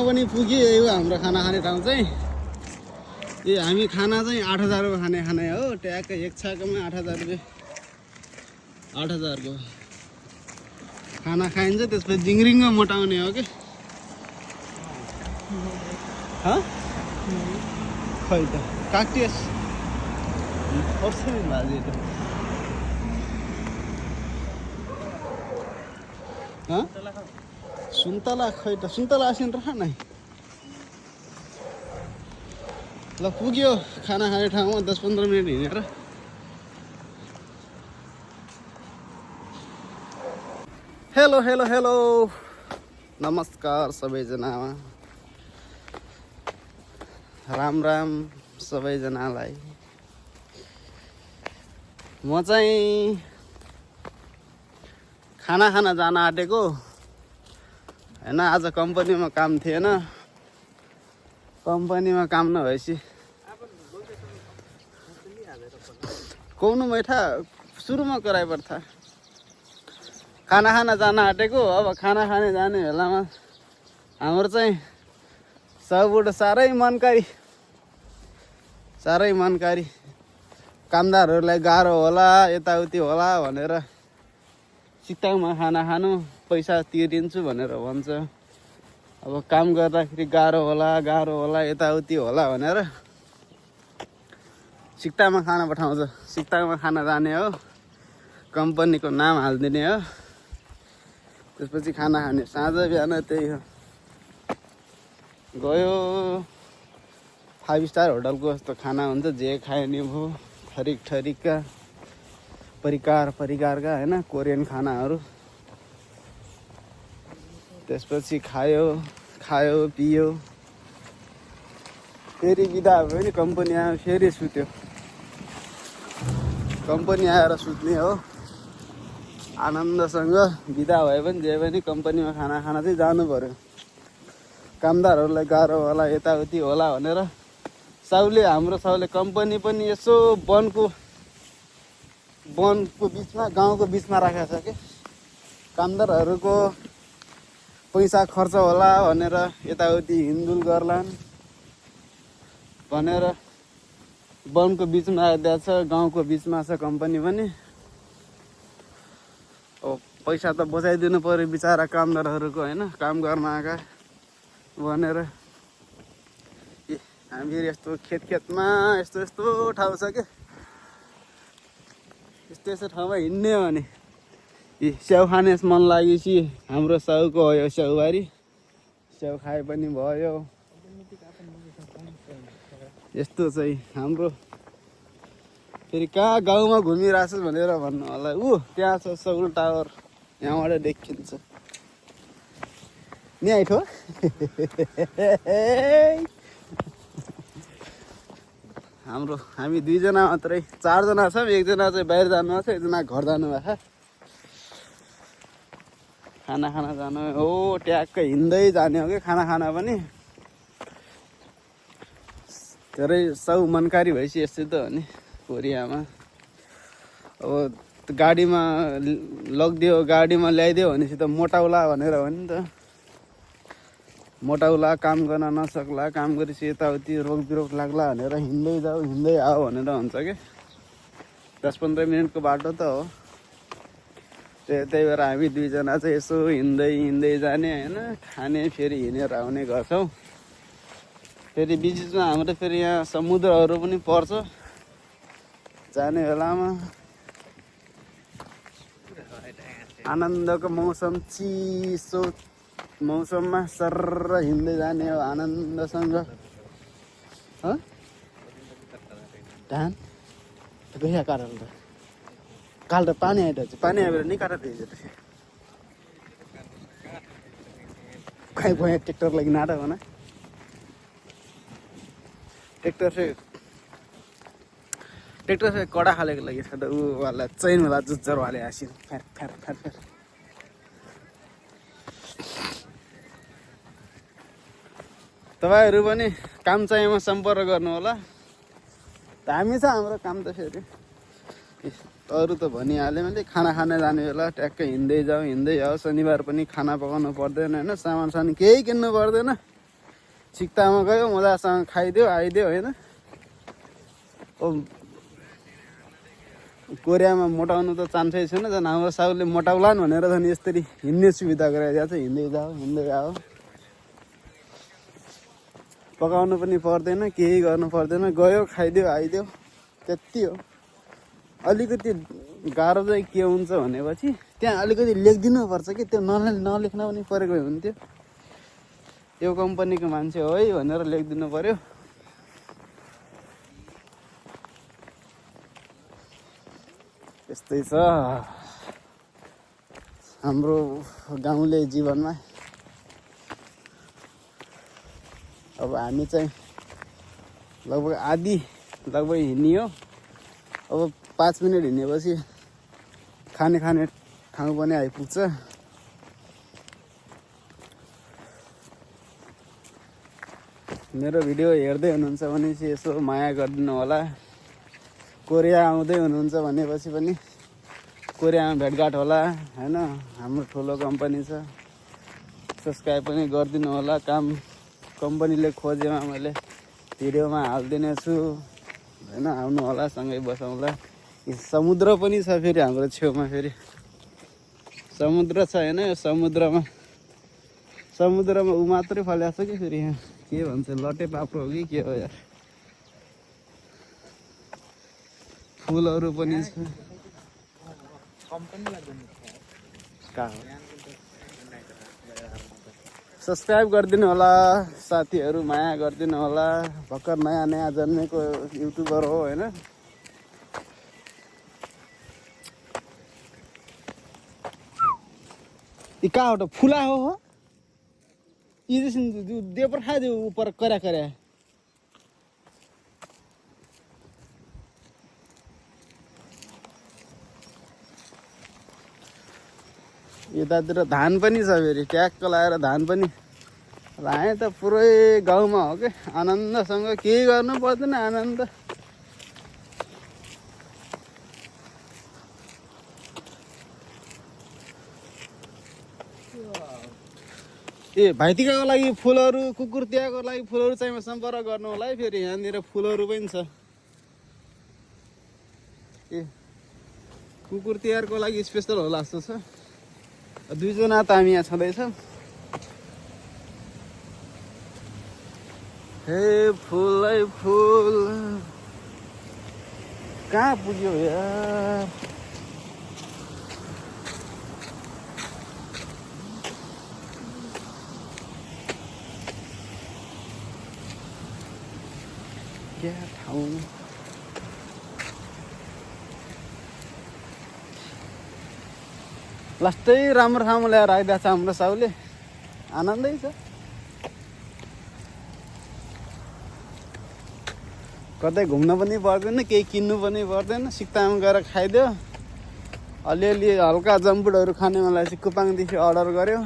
पनि पुग्यो यो हाम्रो खाना खाने ठाउँ चाहिँ। हामी खाना चाहिँ 8,000 रुपियाँ खाने हो। ट्याक्कै एक छाकोमा 8,000 रुपियाँ, 8,000 को खाना खाइन्छ। त्यसपछि जिङ्रिङ्ग मोटाउने हो कि खै त काक्टियस पर्छ नि भाजी त सुन्तला खै त सुन्तला आसिन र नै ल पुग्यो खाना खाने ठाउँमा 10-15 मिनट हिँडेर। हेलो हेलो हेलो नमस्कार सबैजनामा, राम राम सबैजनालाई। म चाहिँ खाना खान जान आँटेको हैन। आज कम्पनीमा काम थिएन। कम्पनीमा काम नभएपछि कौन बैठा सुरुमा कराइ पर्था। खाना खान जान आँटेको। अब खाना खाने जाने बेलामा हाम्रो चाहिँ सबबाट साह्रै मनकारी कामदारहरूलाई गाह्रो होला, यताउति होला भनेर सिक्ताङमा खाना खानु पैसा तिरिदिन्छु भनेर भन्छ। अब काम गर्दाखेरि गाह्रो होला यताउति होला भनेर सिक्ताङमा खाना पठाउँछ। सिक्ताङमा खाना जाने हो, कम्पनीको नाम हालिदिने हो, त्यसपछि खाना खाने। साँझ बिहान त्यही हो। गयो 5 स्टार होटलको जस्तो खाना हुन्छ, जे खायो नि भयो। थरिका परिकारका हैन कोरियन खानाहरू। त्यसपछि खायो पियो, फेरि बिदा भयो नि। कम्पनी आयो फेरि सुत्यो। कम्पनी आएर सुत्ने हो। आनन्दसँग बिदा भए पनि जे पनि कम्पनीमा खाना खान चाहिँ जानु पर्यो। कामदारहरूलाई गाह्रो होला यताउति होला भनेर हाम्रो साउले कम्पनी पनि यसो वनको बिचमा, गाउँको बिचमा राखेको छ कि कामदारहरूको पैसा खर्च होला भनेर यताउति हिँडडुल गर्लान् भनेर वनको बिचमा राखिदिएको छ। गाउँको बिचमा छ कम्पनी पनि। पैसा त बचाइदिनु पर्यो बिचारा कामदारहरूको हैन, काम गर्न आएका भनेर। हामी फेरि यस्तो खेतमा यस्तो ठाउँ छ कि यस्तो ठाउँमा हिँड्ने हो भने स्याउ खाने मन लागेपछि हाम्रो साउको हो यो स्याउबारी। स्याउ खाए पनि भयो। यस्तो चाहिँ हाम्रो फेरि कहाँ गाउँमा घुमिरहेछ भनेर भन्नु होला। त्यहाँ छ सौल टावर, यहाँबाट देखिन्छ नि आइठो। हामी 2 जना मात्रै, 4 जना छौँ। 1 जना चाहिँ बाहिर जानुभएको छ, 1 जना घर जानुभएको छ। खाना खाना जानु हो, ट्याक्कै हिँड्दै जाने हो कि खाना खाना पनि। धेरै साउ मनकारी भएपछि यस्तै त हो नि कोरियामा। अब गाडीमा लगिदियो, गाडीमा ल्याइदियो भनेपछि त मोटाउला भनेर हो नि त। मोटाउला, काम गर्न नसक्ला, काम गरेपछि यताउति रोगबिरोग लाग्ला भनेर हिँड्दै जाऊ हिँड्दै आऊ भनेर हुन्छ कि। 10-15 मिनटको बाटो त हो। त्यही भएर हामी 2 जना चाहिँ यसो हिँड्दै जाने हैन। खाने फेरि हिँडेर आउने गर्छौँ। फेरि बिचमा हाम्रो फेरि यहाँ समुद्रहरू पनि पर्छ। जाने बेलामा आनन्दको मौसम, चिसो मौसममा सर्र हिँड्दै जाने हो आनन्दसँग। धान गइया काटल त काल त पानी आइरहेछ। पानी आएर नि काटेर दिएछ त खै भयो। ट्र्याक्टर लागि नाटक हो न। ट्र्याक्टर से कडा खालेको लागि छ त। वाला चैन वाला जुज्जर वाले आसिन फ्यार फ्यार फ्यार फ्यार। तपाईँहरू पनि काम चाहिएमा सम्पर्क गर्नु होला। हामी छ हाम्रो काम त फेरि अरू त भनिहालेँ मैले। खाना खान जाने बेला ट्याक्कै हिँड्दै जाऊ। शनिबार पनि खाना पकाउनु पर्दैन होइन, सामान केही किन्नु पर्दैन। सिक्तामा गयो मजासँग खाइदियो आइदियो होइन। कोरियामा मोटाउनु त चान्सै छैन। झन् हाम्रो साउले मोटाउलान् भनेर झन् यसरी हिँड्ने सुविधा गराइदिएको छ। हिँड्दै जाऊ। पकाउनु पनि पर्दैन, केही गर्नु पर्दैन। गयो खाइदियो आइदियो, त्यति हो। अलिकति गाह्रो चाहिँ के हुन्छ भनेपछि त्यहाँ अलिकति लेखिदिनु पर्छ कि, त्यो नलेख्न पनि परेको हुन्थ्यो। यो कम्पनीको मान्छे हो है भनेर लेखिदिनु पर्यो। यस्तै छ हाम्रो गाउँले जीवनमा। अब हामी चाहिँ लगभग हिँडियो। अब 5 मिनट हिँडेपछि खाने ठाउँ पनि आइपुग्छ। मेरो भिडियो हेर्दै हुनुहुन्छ भने चाहिँ यसो माया गरिदिनु होला। कोरिया आउँदै हुनुहुन्छ भनेपछि पनि कोरियामा भेटघाट होला होइन। हाम्रो ठुलो कम्पनी छ, सब्सक्राइब पनि गरिदिनु होला। कम्पनीले खोजेमा मैले भिडियोमा हालिदिने छु होइन। आउनु होला, सँगै बसौँला। समुद्र पनि छ फेरि हाम्रो छेउमा। फेरि समुद्र छ होइन। यो समुद्रमा ऊ मात्रै फल्याएको छ कि फेरि यहाँ के भन्छ, लटे पाप्रो हो कि के हो यार। फुलहरू पनि छ। सब्सक्राइब गरिदिनु होला साथीहरू, माया गरिदिनु होला। भर्खर नयाँ जन्मेको युट्युबर हो होइन। ये कहाँ हो? फुला हो ये दे पर खा दे ऊपर करा यतातिर धान पनि छ फेरि। ट्याक्क लगाएर धान पनि लाएँ त पुरै गाउँमा हो कि। आनन्दसँग केही गर्नु पर्दैन, आनन्द। ए भाइटिकाको लागि फुलहरू, कुकुर तिहारको लागि फुलहरू चाहिँ सम्पर्क गर्नु होला है। फेरि यहाँनिर फुलहरू पनि छ। ए कुकुर तिहारको लागि स्पेसल होला जस्तो छ। 2 जना त हामी यहाँ छँदैछौँ। हे फुल है फुल, कहाँ पुग्यो यार। क्या ठाउँ। लास्टै राम्रो ठाउँमा ल्याएर आइदिएको छ हाम्रो साउले। आनन्दै छ। कतै घुम्न पनि पर्दैन, केही किन्नु पनि पर्दैन। सिक्तामा गएर खाइदियो। अलिअलि हल्का जम्पफुडहरू खाने मलाई चाहिँ कुपाङदेखि अर्डर गर्यो,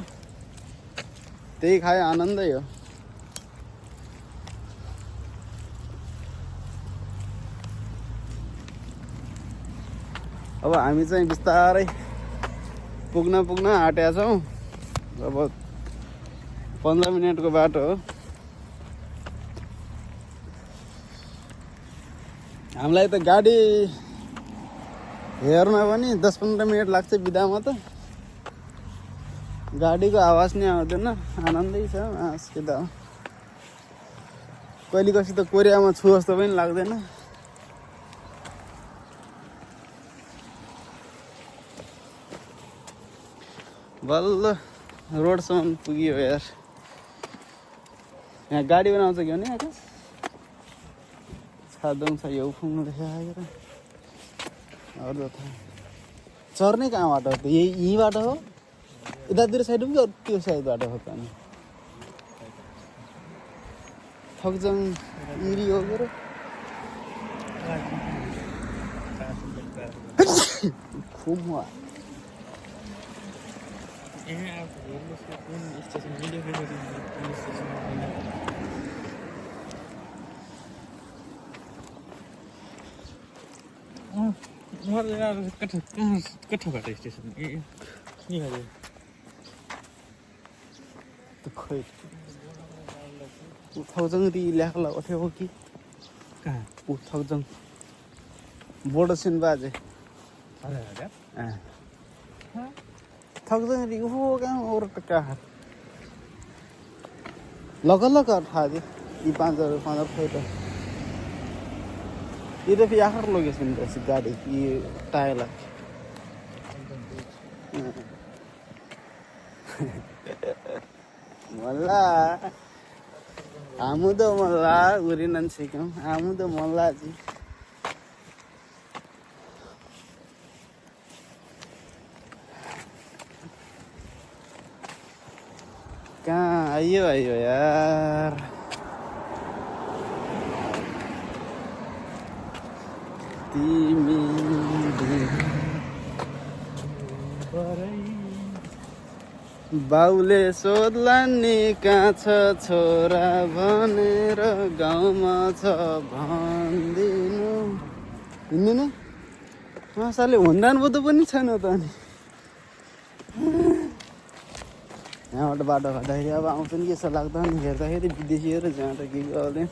त्यही खायो। आनन्दै हो। अब हामी चाहिँ बिस्तारै पुग्न आँटेका छौँ। अब 15 मिनटको बाटो हो। हामीलाई त गाडी हेर्न पनि 10-15 मिनट लाग्छ बिदामा त। गाडीको आवाज नै आउँदैन। आनन्दै छ के त। कहिले कस्तो त कोरियामा छु जस्तो पनि लाग्दैन। बल्ल रोडसम्म पुग्यो यार। यहाँ गाडी बनाउँछ कि भने आकाश छादोङ छ यो फुङ देखाएर अरू त चर्ने कहाँबाट हो त? यहीँबाट हो? यतातिर साइड हो कि त्यो साइडबाट हो त? अनि थकजङ इरी हो के खुम हो। कठाबाट स्टेसन ए हजुर खोइ 2000 री ल्याखला उठ्यो हो कि कहाँ 2000 बोर्ड सिन बाजे 1000 1000 री हो कहाँ और टका लगल कर था दे ये 5000 खोइ त ये त फेरि आखर लोकेसन रहेछ गाडी ये टायरला मल्ला आमुदो मल्ला उरिनन् सिकम आमुदो मल्ला जी कहाँ आइयो यार तिमी बाउले सोध्लान् नि कहाँ छ छोरा भनेर गाउँमा छ भनिदिनु हिँड्नु साले हुँदा बुद्धो पनि छैन त अनि यहाँबाट बाटो घट्दाखेरि अब आउँछ नि के लाग्दा नि हेर्दाखेरि विदेशीहरू जहाँ त के गर्दैन